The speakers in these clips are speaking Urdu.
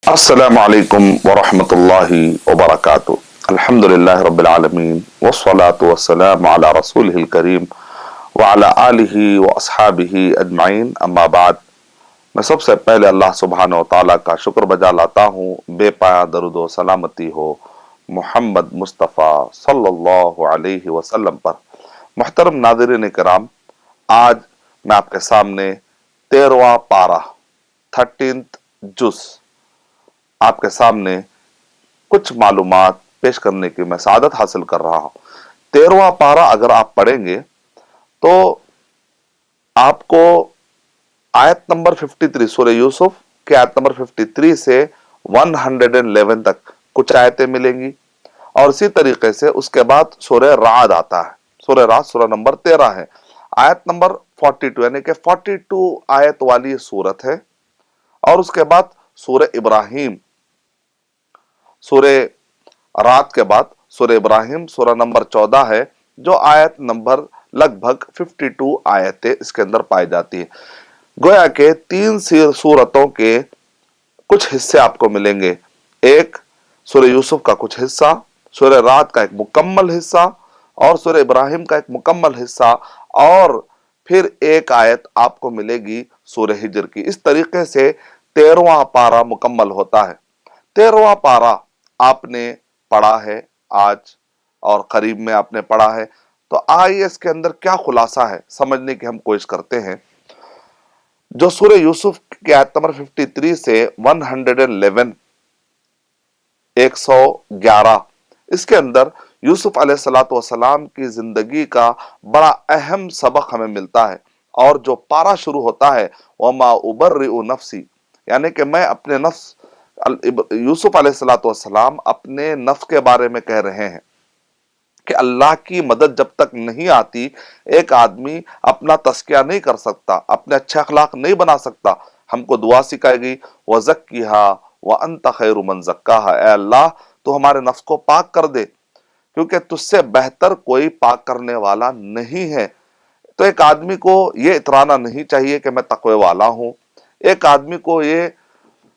السلام علیکم ورحمۃ اللہ وبرکاتہ۔ الحمد للہ رب العالمین والصلاة والسلام علی رسولہ الکریم وعلی آلہ واصحابہ اجمعین، اما بعد۔ میں سب سے پہلے اللہ سبحانہ و تعالیٰ کا شکر بجا لاتا ہوں، بے پایا درود و سلامتی ہو محمد مصطفیٰ صلی اللہ علیہ وسلم پر۔ محترم ناظرین کرام، آج میں آپ کے سامنے 13واں پارہ 13th جز آپ کے سامنے کچھ معلومات پیش کرنے کی میں سعادت حاصل کر رہا ہوں۔ 13واں پارہ اگر آپ پڑھیں گے تو آپ کو آیت نمبر 53 سورہ یوسف کے آیت نمبر 53 سے 111 تک کچھ آیتیں ملیں گی، اور اسی طریقے سے اس کے بعد سورہ رعد آتا ہے۔ سورہ رعد سورہ نمبر 13 ہے، آیت نمبر 42 یعنی کہ 42 آیت والی سورت ہے، اور اس کے بعد سورہ ابراہیم، سورہ رات کے بعد سورہ ابراہیم سورہ نمبر 14 ہے، جو آیت نمبر لگ بھگ 52 آیتیں اس کے اندر پائی جاتی ہیں۔ گویا کہ 3 سورتوں کے کچھ حصے آپ کو ملیں گے، ایک سورہ یوسف کا کچھ حصہ، سورہ رات کا ایک مکمل حصہ، اور سورہ ابراہیم کا ایک مکمل حصہ، اور پھر ایک آیت آپ کو ملے گی سورہ ہجر کی۔ اس طریقے سے 13واں پارہ مکمل ہوتا ہے۔ 13واں پارہ آپ نے پڑھا ہے آج، اور قریب میں آپ نے پڑھا ہے، تو آئیے اس کے اندر کیا خلاصہ ہے سمجھنے کی ہم کوشش کرتے ہیں۔ جو سورہ یوسف کی آیت نمبر 53 سے 111 111 اس کے اندر یوسف علیہ السلام کی زندگی کا بڑا اہم سبق ہمیں ملتا ہے، اور جو پارہ شروع ہوتا ہے وَمَا أُبَرِّئُ نَفْسِي، یعنی کہ میں اپنے نفس، یوسف علیہ السلام اپنے نفس کے بارے میں کہہ رہے ہیں کہ اللہ کی مدد جب تک نہیں آتی ایک آدمی اپنا تزکیہ نہیں کر سکتا، اپنے اچھے اخلاق نہیں بنا سکتا۔ ہم کو دعا سکھائے گئی وَزَكِّهَا وَأَنْتَ خَيْرُ مَنْ زَكَّاهَا، اے اللہ تو ہمارے نفس کو پاک کر دے، کیونکہ تجھ سے بہتر کوئی پاک کرنے والا نہیں ہے۔ تو ایک آدمی کو یہ اترانا نہیں چاہیے کہ میں تقوی والا ہوں، ایک آدمی کو یہ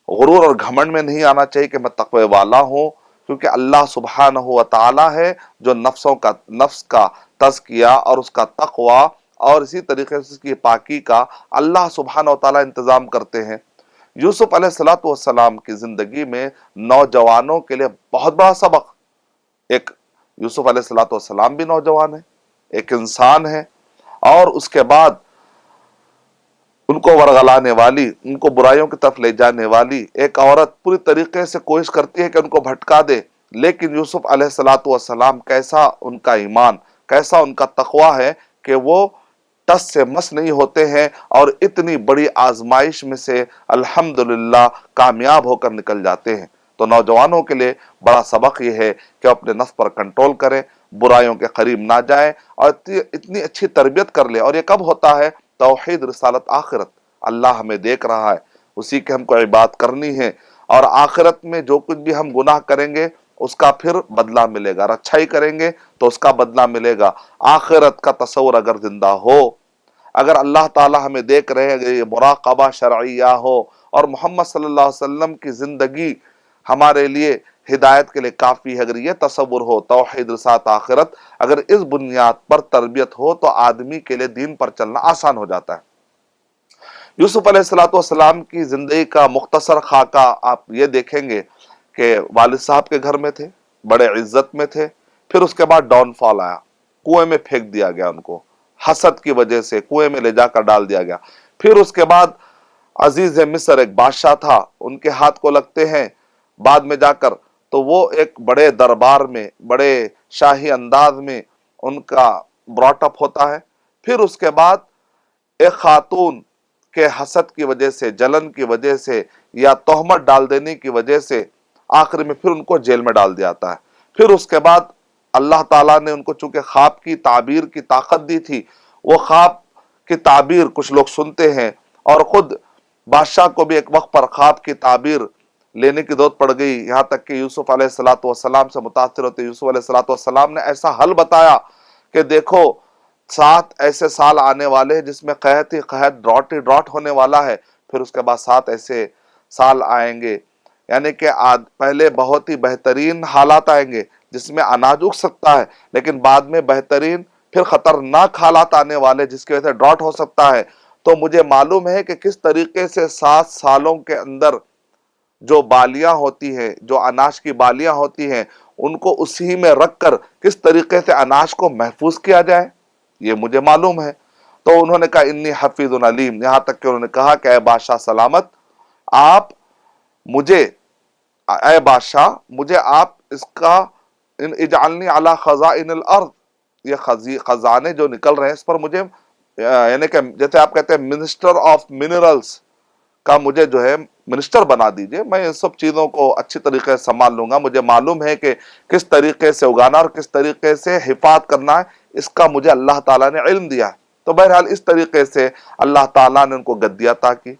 غرور اور گھمنڈ میں نہیں آنا چاہیے کہ میں تقوی والا ہوں، کیونکہ اللہ سبحانہ و تعالی ہے جو نفس کا تزکیہ اور اس کا تقوی اور اسی طریقے سے اس کی پاکی کا اللہ سبحانہ و تعالی انتظام کرتے ہیں۔ یوسف علیہ السلام کی زندگی میں نوجوانوں کے لیے بہت بڑا سبق۔ ایک یوسف علیہ السلام بھی نوجوان ہے، ایک انسان ہے، اور اس کے بعد ان کو ورغلانے والی، ان کو برائیوں کی طرف لے جانے والی ایک عورت پوری طریقے سے کوشش کرتی ہے کہ ان کو بھٹکا دے، لیکن یوسف علیہ السلام کیسا ان کا ایمان، کیسا ان کا تقوی ہے کہ وہ ٹس سے مس نہیں ہوتے ہیں، اور اتنی بڑی آزمائش میں سے الحمدللہ کامیاب ہو کر نکل جاتے ہیں۔ تو نوجوانوں کے لیے بڑا سبق یہ ہے کہ اپنے نفس پر کنٹرول کریں، برائیوں کے قریب نہ جائیں، اور اتنی اچھی تربیت کر لیں۔ اور یہ کب ہوتا ہے؟ توحید، رسالت، آخرت۔ اللہ ہمیں دیکھ رہا ہے، اسی کے ہم کو عبادت کرنی ہے، اور آخرت میں جو کچھ بھی ہم گناہ کریں گے اس کا پھر بدلہ ملے گا، اور اچھائی کریں گے تو اس کا بدلہ ملے گا۔ آخرت کا تصور اگر زندہ ہو، اگر اللہ تعالی ہمیں دیکھ رہے ہیں، یہ مراقبہ شرعیہ ہو، اور محمد صلی اللہ علیہ وسلم کی زندگی ہمارے لیے ہدایت کے لیے کافی ہے، اگر یہ تصور ہو توحید، رسالت، آخرت، اگر اس بنیاد پر تربیت ہو تو آدمی کے لیے دین پر چلنا آسان ہو جاتا ہے۔ یوسف علیہ السلام کی زندگی کا مختصر خاکہ آپ یہ دیکھیں گے کہ والد صاحب کے گھر میں تھے، بڑے عزت میں تھے، پھر اس کے بعد ڈاؤن فال آیا، کنویں میں پھینک دیا گیا، ان کو حسد کی وجہ سے کنویں میں لے جا کر ڈال دیا گیا۔ پھر اس کے بعد عزیز مصر ایک بادشاہ تھا، ان کے ہاتھ کو لگتے ہیں، بعد میں جا کر تو وہ ایک بڑے دربار میں، بڑے شاہی انداز میں ان کا براٹ اپ ہوتا ہے۔ پھر اس کے بعد ایک خاتون کے حسد کی وجہ سے، جلن کی وجہ سے، یا تہمت ڈال دینے کی وجہ سے آخر میں پھر ان کو جیل میں ڈال دیا جاتا ہے۔ پھر اس کے بعد اللہ تعالیٰ نے ان کو چونکہ خواب کی تعبیر کی طاقت دی تھی، وہ خواب کی تعبیر کچھ لوگ سنتے ہیں، اور خود بادشاہ کو بھی ایک وقت پر خواب کی تعبیر لینے کی ضرورت پڑ گئی، یہاں تک کہ یوسف علیہ السلام سے متاثر ہوتے یوسف علیہ السلام نے ایسا حل بتایا کہ دیکھو 7 ایسے سال آنے والے ہیں جس میں قحط ہی قحط، ڈراٹ ہی ڈراٹ ہونے والا ہے، پھر اس کے بعد 7 ایسے سال آئیں گے یعنی کہ پہلے بہت ہی بہترین حالات آئیں گے جس میں اناج اگ سکتا ہے، لیکن بعد میں بہترین پھر خطرناک حالات آنے والے جس کی وجہ سے ڈراٹ ہو سکتا ہے۔ تو مجھے معلوم ہے کہ کس طریقے سے 7 سالوں کے اندر جو بالیاں ہوتی ہیں، جو اناج کی بالیاں ہوتی ہیں، ان کو اسی میں رکھ کر کس طریقے سے اناج کو محفوظ کیا جائے، یہ مجھے معلوم ہے۔ تو انہوں نے کہا انی حفیظ علیم، یہاں تک کہ انہوں نے کہا کہ اے بادشاہ سلامت، آپ مجھے، اے بادشاہ مجھے آپ اس کا اجعلنی علی خزائن الارض، یہ خزانے جو نکل رہے ہیں اس پر مجھے، یعنی کہ جیسے آپ کہتے ہیں منسٹر آف منرلز کا مجھے جو ہے منسٹر بنا دیجئے، میں ان سب چیزوں کو اچھی طریقے سے سنبھال لوں گا، مجھے معلوم ہے کہ کس طریقے سے اگانا اور کس طریقے سے حفاظت کرنا ہے، اس کا مجھے اللہ تعالیٰ نے علم دیا ہے۔ تو بہرحال اس طریقے سے اللہ تعالیٰ نے ان کو گدی عطا کی۔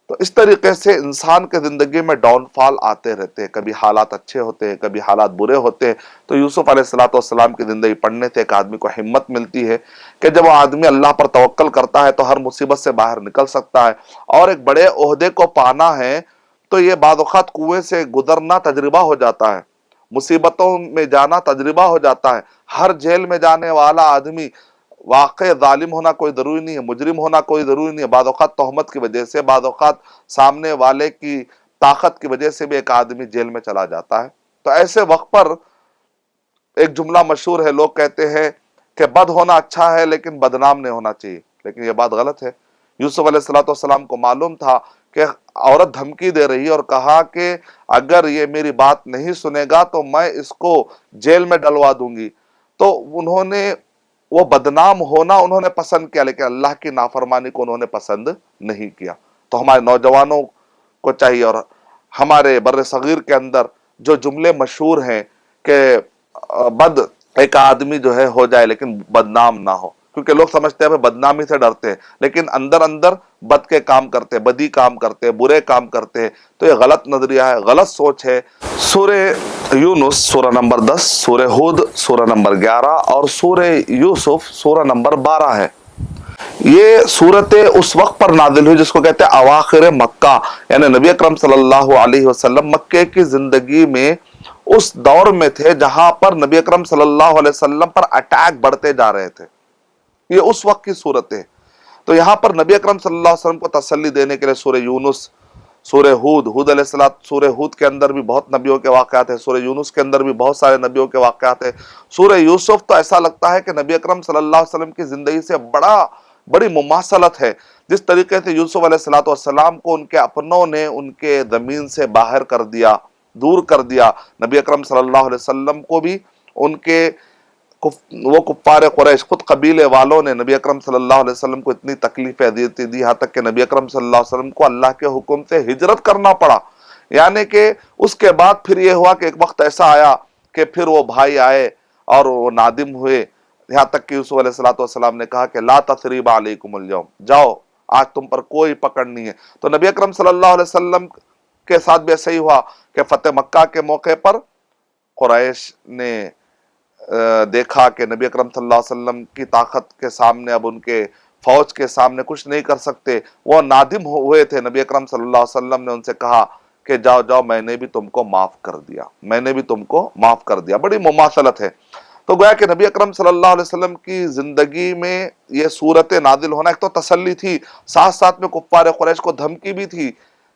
تو اس طریقے سے انسان کے زندگی میں ڈاؤن فال آتے رہتے ہیں، کبھی حالات اچھے ہوتے ہیں، کبھی حالات برے ہوتے ہیں۔ تو یوسف علیہ السلام کی زندگی پڑھنے سے ایک آدمی کو ہمت ملتی ہے کہ جب وہ آدمی اللہ پر توکل کرتا ہے تو ہر مصیبت سے باہر نکل سکتا ہے، اور ایک بڑے عہدے کو پانا ہے تو یہ بعض اوقات کنویں سے گزرنا تجربہ ہو جاتا ہے، مصیبتوں میں جانا تجربہ ہو جاتا ہے۔ ہر جیل میں جانے والا آدمی واقع ظالم ہونا کوئی ضروری نہیں ہے، مجرم ہونا کوئی ضروری نہیں ہے، بعض اوقات تہمت کی وجہ سے، بعض اوقات سامنے والے کی طاقت کی وجہ سے بھی ایک آدمی جیل میں چلا جاتا ہے۔ تو ایسے وقت پر ایک جملہ مشہور ہے، لوگ کہتے ہیں کہ بد ہونا اچھا ہے لیکن بدنام نہیں ہونا چاہیے، لیکن یہ بات غلط ہے۔ یوسف علیہ السلام کو معلوم تھا کہ عورت دھمکی دے رہی ہے اور کہا کہ اگر یہ میری بات نہیں سنے گا تو میں اس کو جیل میں ڈلوا دوں گی۔ تو انہوں نے وہ بدنام ہونا انہوں نے پسند کیا، لیکن اللہ کی نافرمانی کو انہوں نے پسند نہیں کیا۔ تو ہمارے نوجوانوں کو چاہیے، اور ہمارے بر صغیر کے اندر جو جملے مشہور ہیں کہ بد ایک آدمی جو ہے ہو جائے لیکن بدنام نہ ہو، کیونکہ لوگ سمجھتے ہیں بدنامی سے ڈرتے ہیں، لیکن اندر اندر بد کے کام کرتے ہیں، بدی کام کرتے ہیں، برے کام کرتے ہیں۔ تو یہ غلط نظریہ ہے، غلط سوچ ہے۔ سورہ یونس سورہ نمبر 10، سورہ ہود سورہ نمبر 11 اور سورہ یوسف سورہ نمبر 12 ہے۔ یہ صورتیں اس وقت پر نازل ہوئی جس کو کہتے ہیں اواخر مکہ، یعنی نبی اکرم صلی اللہ علیہ وسلم مکے کی زندگی میں اس دور میں تھے جہاں پر نبی اکرم صلی اللہ علیہ وسلم پر اٹیک بڑھتے جا رہے تھے، یہ اس وقت کی صورتیں۔ تو یہاں پر نبی اکرم صلی اللہ علیہ وسلم کو تسلی دینے کے لیے سورہ یونس، سورہ ہود علیہ السلام، سورہ ہود کے اندر بھی بہت نبیوں کے واقعات ہیں، سورہ یونس کے اندر بھی بہت سارے نبیوں کے واقعات ہیں، سورہ یوسف تو ایسا لگتا ہے کہ نبی اکرم صلی اللہ علیہ وسلم کی زندگی سے بڑی مماثلت ہے۔ جس طریقے سے یوسف علیہ السلام کو ان کے اپنوں نے ان کے زمین سے باہر کر دیا، دور کر دیا، نبی اکرم صلی اللہ علیہ وسلم کو بھی ان کے وہ کفار قریش، خود قبیلے والوں نے نبی اکرم صلی اللہ علیہ وسلم کو اتنی تکلیفیں دی، یہاں تک کہ نبی اکرم صلی اللہ علیہ وسلم کو اللہ کے حکم سے ہجرت کرنا پڑا۔ یعنی کہ اس کے بعد پھر یہ ہوا کہ ایک وقت ایسا آیا کہ پھر وہ بھائی آئے اور وہ نادم ہوئے، یہاں تک کہ یوسف علیہ السلام نے کہا کہ لا تثریب علیکم اليوم، جاؤ آج تم پر کوئی پکڑ نہیں ہے۔ تو نبی اکرم صلی اللہ علیہ وسلم کے ساتھ بھی ایسا ہی ہوا کہ فتح مکہ کے موقع پر قریش نے دیکھا کہ نبی اکرم صلی اللہ علیہ وسلم کی طاقت کے سامنے، اب ان کے فوج کے سامنے کچھ نہیں کر سکتے، وہ نادم ہوئے تھے۔ نبی اکرم صلی اللہ علیہ وسلم نے ان سے کہا کہ جاؤ جاؤ، میں نے بھی تم کو معاف کر دیا، میں نے بھی تم کو معاف کر دیا۔ بڑی مماثلت ہے۔ تو گویا کہ نبی اکرم صلی اللہ علیہ وسلم کی زندگی میں یہ صورت نازل ہونا ایک تو تسلی تھی، ساتھ ساتھ میں کفار قریش کو دھمکی بھی تھی،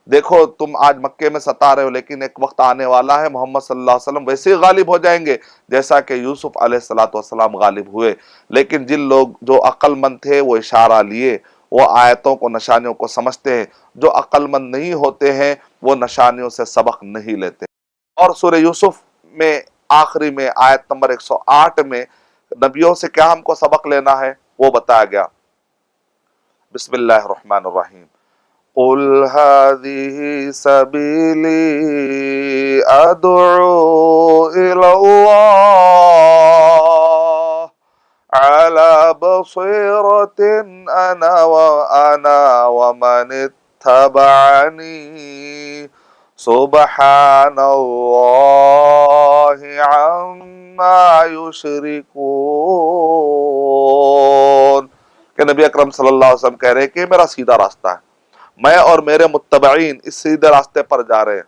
دیکھو تم آج مکے میں ستا رہے ہو لیکن ایک وقت آنے والا ہے محمد صلی اللہ علیہ وسلم ویسے ہی غالب ہو جائیں گے جیسا کہ یوسف علیہ السلام غالب ہوئے۔ لیکن جن لوگ جو عقل مند تھے وہ اشارہ لیے، وہ آیتوں کو، نشانیوں کو سمجھتے ہیں، جو عقل مند نہیں ہوتے ہیں وہ نشانیوں سے سبق نہیں لیتے۔ اور سورہ یوسف میں آخری میں آیت نمبر 108 میں نبیوں سے کیا ہم کو سبق لینا ہے وہ بتایا گیا۔ بسم اللہ الرحمن الرحیم، قل هذه سبيلي أدعو إلى الله على بصيرة أنا ومن اتبعني سبحان الله عما يشركون۔ کہ نبی اکرم صلی اللہ علیہ وسلم کہہ رہے ہیں کہ میرا سیدھا راستہ ہے، میں اور میرے متبعین اس سیدھے راستے پر جا رہے ہیں،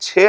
6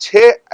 6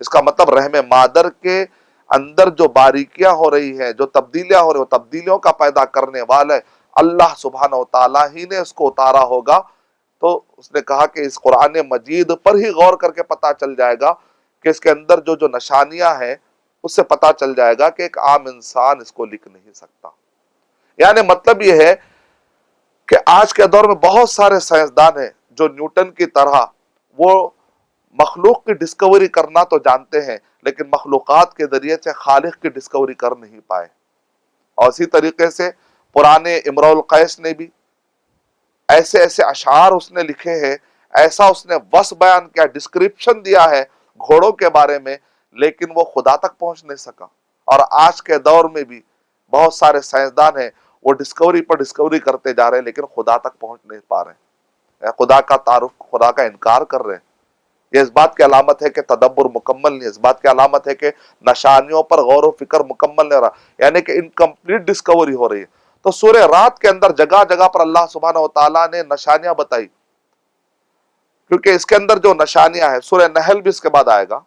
اس کا مطلب رحم مادر کے اندر جو باریکیاں ہو رہی ہیں، جو تبدیلیاں ہو رہی ہیں، تبدیلیوں کا پیدا کرنے والا اللہ سبحانہ و تعالیٰ ہی نے اس کو اتارا ہوگا۔ تو اس نے کہا کہ اس قرآن مجید پر ہی غور کر کے پتا چل جائے گا کہ اس کے اندر جو نشانیاں ہیں اس سے پتا چل جائے گا کہ ایک عام انسان اس کو لکھ نہیں سکتا۔ یعنی مطلب یہ ہے کہ آج کے دور میں بہت سارے سائنسدان ہیں جو نیوٹن کی طرح وہ مخلوق کی ڈسکوری کرنا تو جانتے ہیں، لیکن مخلوقات کے ذریعے سے خالق کی ڈسکوری کر نہیں پائے۔ اور اسی طریقے سے پرانے امرؤ القیس نے بھی ایسے ایسے اشعار اس نے لکھے ہیں، ایسا اس نے وصف بیان کیا، ڈسکرپشن دیا ہے گھوڑوں کے بارے میں، لیکن وہ خدا تک پہنچ نہیں سکا۔ اور آج کے دور میں بھی بہت سارے سائنسدان ہیں، وہ ڈسکوری پر ڈسکوری کرتے جا رہے ہیں، لیکن خدا تک پہنچ نہیں پا رہے ہیں، خدا کا تعارف، خدا کا انکار کر رہے ہیں۔ یہ اس بات کی علامت ہے کہ تدبر مکمل نہیں، اس بات کی علامت ہے کہ نشانیوں پر غور و فکر مکمل نہیں رہا، یعنی کہ انکمپلیٹ ڈسکوری ہو رہی ہے۔ تو سورہ رات کے اندر جگہ جگہ پر اللہ سبحانہ و تعالیٰ نے نشانیاں بتائی، کیونکہ اس کے اندر جو نشانیاں ہیں، سورہ نحل بھی اس کے بعد آئے گا،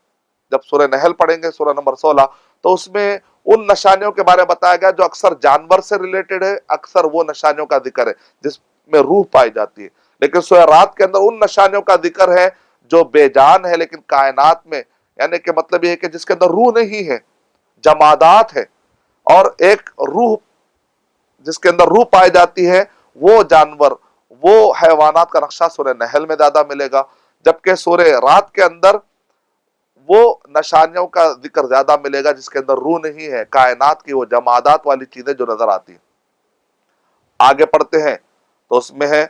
جب سورہ نحل پڑھیں گے سورہ نمبر 16، تو اس میں ان نشانیوں کے بارے میں بتایا گیا جو اکثر جانور سے ریلیٹڈ ہے، اکثر وہ نشانیوں کا ذکر ہے جس میں روح پائی جاتی ہے، لیکن سورہ رات کے اندر ان نشانیوں کا ذکر ہے جو بے جان ہے لیکن کائنات میں، یعنی کہ مطلب یہ ہے کہ جس کے اندر روح نہیں ہے، جمادات ہے، اور ایک روح جس کے اندر روح پائی جاتی ہے، وہ جانور، وہ حیوانات کا نقشہ سورہ نحل میں زیادہ ملے گا، جبکہ سورہ رات کے اندر وہ نشانیوں کا ذکر زیادہ ملے گا جس کے اندر روح نہیں ہے، کائنات کی وہ جمادات والی چیزیں جو نظر آتی ہیں۔ آگے پڑھتے ہیں تو اس میں ہے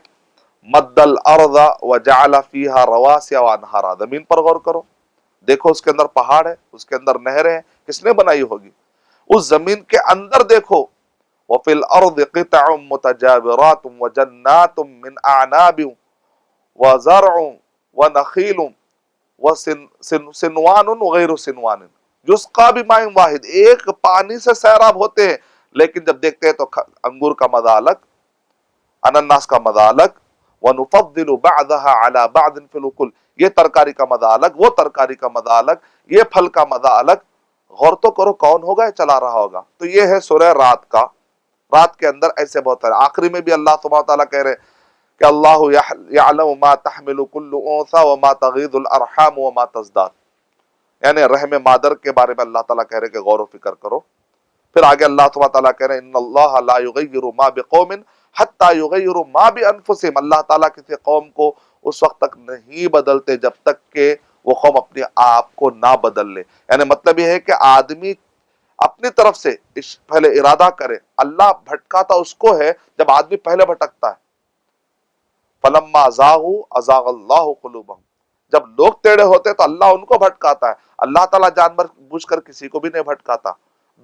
مد الارض وجعل فیہا رواسy وانہارا، زمین پر غور کرو، دیکھو اس کے اندر پہاڑ ہے، اس کے اندر نہریں ہیں، کس نے بنائی ہوگی؟ اس زمین کے اندر دیکھو، وفی الارض قطع متجاورات وجنات من اعناب وزرع ونخیل وسنوان وغیر سنوان یسقی بماء واحد، ایک پانی سے سیراب ہوتے ہیں، لیکن جب دیکھتے ہیں تو انگور کا مزہ الگ، انناس کا مزہ الگ، وَنُفَضِّلُ بَعْضَهَا عَلَى بَعْضٍ فِي الْأُكُلِ، یہ ترکاری کا مزہ الگ، وہ ترکاری کا مزہ الگ، یہ پھل کا مزہ الگ۔ غور تو کرو کون ہوگا یہ چلا رہا ہوگا۔ تو یہ ہے سورہ رات کا، رات کے اندر ایسے بہت سارے، آخری میں بھی اللہ سبحانہ وتعالیٰ کہہ رہے کہ اللہ یعلم ما تحمل کل انثی وما تغیض الارحام وما تزداد، یعنی رحم مادر کے بارے میں اللہ تعالیٰ کہہ رہے کہ غور و فکر کرو۔ پھر آگے اللہ سبحانہ وتعالیٰ کہہ رہے ان اللہ لا یغیر ما بقوم حتی یغیروا ما بانفسہم، اللہ تعالیٰ کسی قوم کو اس وقت تک نہیں بدلتے جب تک کہ وہ قوم اپنے آپ کو نہ بدل لے۔ یعنی مطلب یہ ہے کہ آدمی اپنی طرف سے پہلے ارادہ کرے، اللہ بھٹکاتا اس کو ہے جب آدمی پہلے بھٹکتا ہے۔ فلما زاغوا ازاغ اللہ قلوبہم، جب لوگ ٹیڑے ہوتے تو اللہ ان کو بھٹکاتا ہے، اللہ تعالیٰ جان بوجھ کر کسی کو بھی نہیں بھٹکاتا۔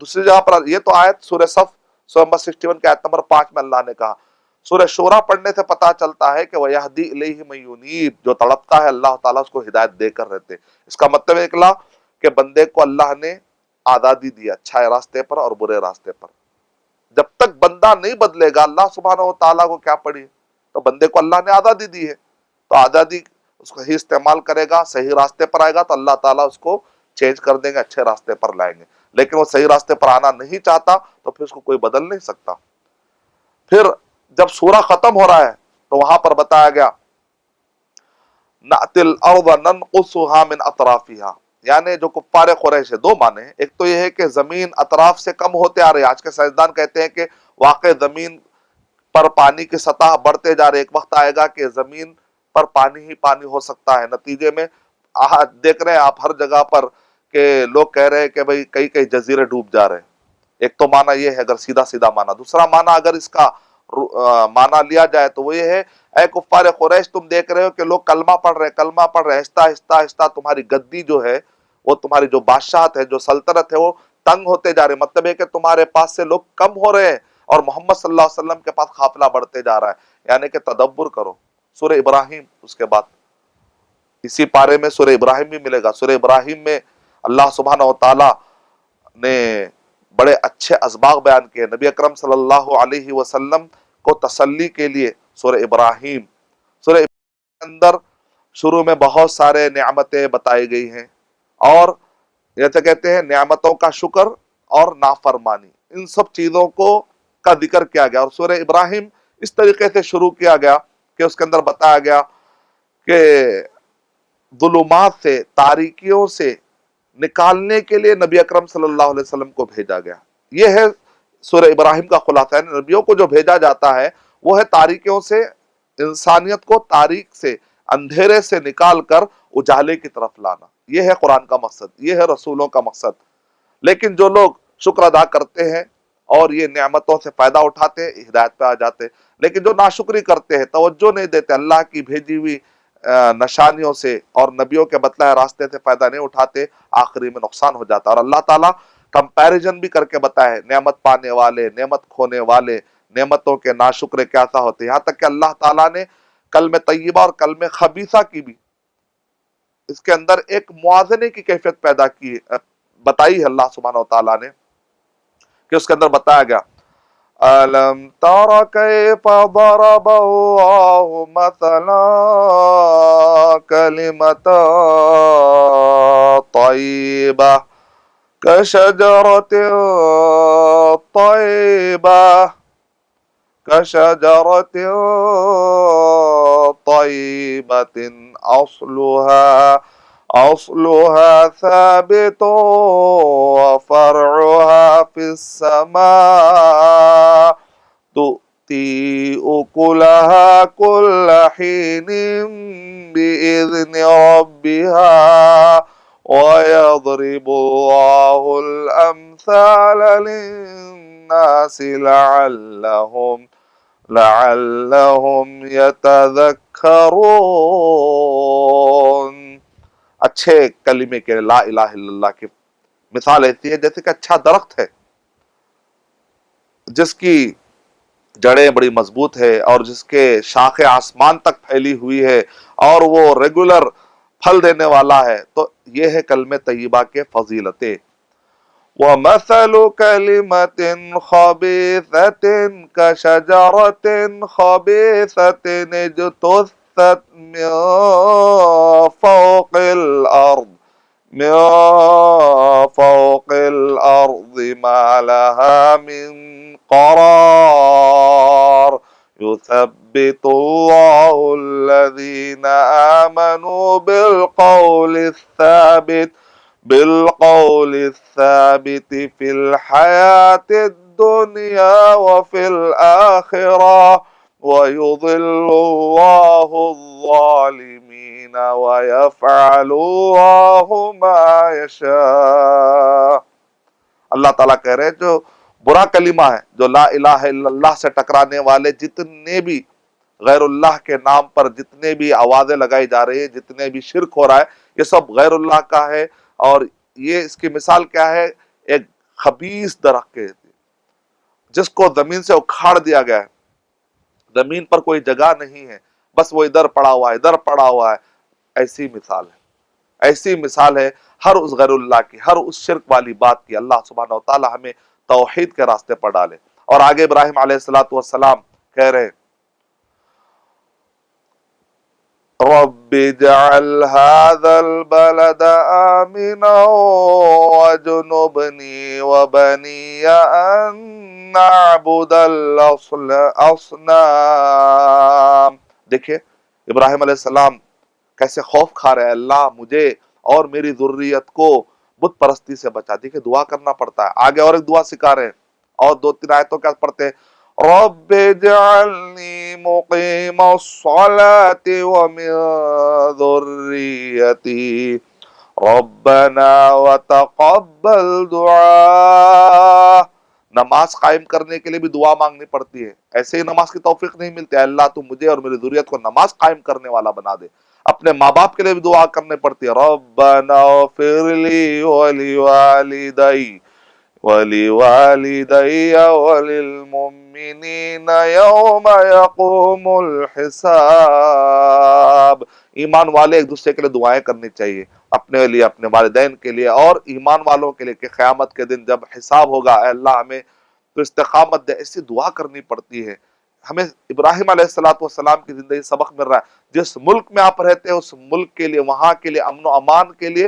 دوسری جگہ پر یہ تو آیت سورہ صف سورہ نمبر 61 کے آیت نمبر 5 میں اللہ نے کہا۔ سورہ شورى پڑھنے سے پتا چلتا ہے کہ وَيَهْدِي إِلَيْهِ مَن يُنِيبُ، جو تڑپتا ہے اللہ تعالیٰ اس کو ہدایت دے کر رہتے۔ اس کا مطلب نکلا کہ بندے کو اللہ نے آزادی دی اچھے راستے پر اور برے راستے پر۔ جب تک بندہ نہیں بدلے گا، اللہ سبحانہ و تعالیٰ کو کیا پڑی، تو بندے کو اللہ نے آزادی دی ہے، تو آزادی اس کو ہی استعمال کرے گا، صحیح راستے پر آئے گا تو اللہ تعالیٰ اس کو چینج کر دیں گے، اچھے راستے پر لائیں گے۔ لیکن وہ صحیح راستے پر آنا نہیں چاہتا تو پھر اس کو کوئی بدل نہیں سکتا۔ پھر جب سورہ ختم ہو رہا ہے تو وہاں پر بتایا گیا نَأْتِي الْأَرْضَ نَنْقُصُهَا مِنْ أَطْرَافِهَا، یعنی جو کفار قریش ہے، دو معنی ہیں، ایک تو یہ ہے کہ زمین اطراف سے کم ہوتے آ رہی ہے، آج کے سائنسدان کہتے ہیں کہ واقع زمین پر پانی کی سطح بڑھتے جا رہے، ایک وقت آئے گا کہ زمین پر پانی ہی پانی ہو سکتا ہے۔ نتیجے میں دیکھ رہے ہیں آپ ہر جگہ پر کہ لوگ کہہ رہے ہیں کہ بھئی کئی کئی جزیرے ڈوب جا رہے ہیں۔ ایک تو معنی یہ ہے اگر سیدھا سیدھا معنی، دوسرا معنی اگر اس کا معنی لیا جائے تو وہ یہ ہے، اے کفار قریش تم دیکھ رہے ہو کہ لوگ کلمہ پڑھ رہے آہستہ آہستہ آہستہ تمہاری گدی جو ہے، وہ تمہاری جو بادشاہت ہے، جو سلطنت ہے، وہ تنگ ہوتے جا رہے، مطلب ہے کہ تمہارے پاس سے لوگ کم ہو رہے ہیں اور محمد صلی اللہ علیہ وسلم کے پاس قافلہ بڑھتے جا رہا ہے۔ یعنی کہ تدبر کرو۔ سورہ ابراہیم اس کے بعد اسی پارے میں سورہ ابراہیم بھی ملے گا۔ سورہ ابراہیم میں اللہ سبحانہ و تعالی نے بڑے اچھے اسباق بیان کیے، نبی اکرم صلی اللہ علیہ وسلم کو تسلی کے لیے سورہ ابراہیم کے اندر شروع میں بہت سارے نعمتیں بتائی گئی ہیں، اور جیسے کہتے ہیں نعمتوں کا شکر اور نافرمانی، ان سب چیزوں کا ذکر کیا گیا، اور سورہ ابراہیم اس طریقے سے شروع کیا گیا کہ اس کے اندر بتایا گیا کہ ظلمات سے، تاریکیوں سے نکالنے کے لیے نبی اکرم صلی اللہ علیہ وسلم کو بھیجا گیا۔ یہ ہے سورہ ابراہیم کا خلاصہ ہے، نبیوں کو جو بھیجا جاتا ہے وہ ہے تاریکیوں سے، انسانیت کو تاریک سے، اندھیرے سے نکال کر اجالے کی طرف لانا۔ یہ ہے قرآن کا مقصد، یہ ہے رسولوں کا مقصد۔ لیکن جو لوگ شکر ادا کرتے ہیں اور یہ نعمتوں سے فائدہ اٹھاتے ہیں، ہدایت پہ آ جاتے ہیں، لیکن جو ناشکری کرتے ہیں، توجہ نہیں دیتے اللہ کی بھیجی ہوئی نشانیوں سے اور نبیوں کے بتلائے راستے سے فائدہ نہیں اٹھاتے، آخری میں نقصان ہو جاتا ہے۔ اور اللہ تعالیٰ کمپیریزن بھی کر کے بتائے، نعمت پانے والے، نعمت کھونے والے، نعمتوں کے ناشکرے کیسا ہوتے ہیں، یہاں تک کہ اللہ تعالیٰ نے کلمہ طیبہ اور کلمہ خبیثہ کی بھی اس کے اندر ایک موازنے کی کیفیت پیدا کی بتائی ہے اللہ سبحانہ و تعالیٰ نے، کہ اس کے اندر بتایا گیا أَلَمْ تَرَ كَيْفَ ضَرَبَ اللَّهُ مَثَلًا كَلِمَةً طَيِّبَةً كَشَجَرَةٍ طَيِّبَةٍ كَشَجَرَةٍ طَيِّبَةٍ أصلها ثابت وفرعها في السماء تؤتي أكلها كل حين بإذن ربها ويضرب الله الأمثال للناس لعلهم يتذكرون۔ اچھے کلمے کے لا الہ الا اللہ کی مثال ایسی ہے جیسے کہ اچھا درخت ہے جس کی جڑیں بڑی مضبوط ہے اور جس کے شاخیں آسمان تک پھیلی ہوئی ہے اور وہ ریگولر پھل دینے والا ہے۔ تو یہ ہے کلمہ طیبہ کے فضیلتیں۔ وَمَثَلُ كَلِمَةٍ خَبِيثَةٍ كَشَجَرَةٍ خَبِيثَةٍ اجْتُثَّتْ مِنْ فوق الأرض ما لها من قرار يثبت الله الذين آمنوا بالقول الثابت في الحياة الدنيا وفي الآخرة ويضل الله الظالمين ويفعل الله ما يشاء۔ اللہ تعالیٰ کہہ رہے ہیں جو برا کلمہ ہے، جو لا الہ الا اللہ سے ٹکرانے والے جتنے بھی غیر اللہ کے نام پر جتنے بھی آوازیں لگائی جا رہی ہیں، جتنے بھی شرک ہو رہا ہے، یہ سب غیر اللہ کا ہے۔ اور یہ اس کی مثال کیا ہے؟ ایک خبیث درخت کے جس کو زمین سے اکھاڑ دیا گیا ہے، زمین پر کوئی جگہ نہیں ہے، بس وہ ادھر پڑا ہوا ہے، ادھر پڑا ہوا ہے۔ ایسی مثال ہے، ایسی مثال ہے ہر اس غیر اللہ کی، ہر اس شرک والی بات کی۔ اللہ سبحانہ وتعالی ہمیں توحید کے راستے پر ڈالے۔ اور آگے ابراہیم علیہ السلام کہہ رہے رب اجعل هذا البلد آمنا واجنبني وبني أن نعبد الأصنام۔ دیکھیں ابراہیم علیہ السلام کیسے خوف کھا رہے ہیں، اللہ مجھے اور میری ذریت کو بت پرستی سے بچا۔ دیکھیں دعا کرنا پڑتا ہے۔ آگے اور ایک دعا سکھا رہے ہیں، اور 2-3 آیتوں کیا پڑھتے ہیں؟ رب اجعلنی مقیم الصلاة ومن ذریتی ربنا وتقبل دعا۔ نماز قائم کرنے کے لیے بھی دعا مانگنی پڑتی ہے، ایسے ہی نماز کی توفیق نہیں ملتی ہے۔ اللہ تو مجھے اور میری ذریت کو نماز قائم کرنے والا بنا دے۔ اپنے ماں باپ کے لیے بھی دعا کرنے پڑتی ہے، ربنا اغفر لی ولوالدی وللمؤمنین یوم یقوم الحساب۔ ایمان والے ایک دوسرے کے لیے دعائیں کرنی چاہیے، اپنے لیے، اپنے والدین کے لیے اور ایمان والوں کے لیے، کہ قیامت کے دن جب حساب ہوگا، اے اللہ ہمیں تو استقامت دے، ایسی دعا کرنی پڑتی ہے۔ ہمیں ابراہیم علیہ السلام کی زندگی سبق مل رہا ہے۔ جس ملک میں آپ رہتے ہیں اس ملک کے لیے، وہاں کے لیے امن و امان کے لیے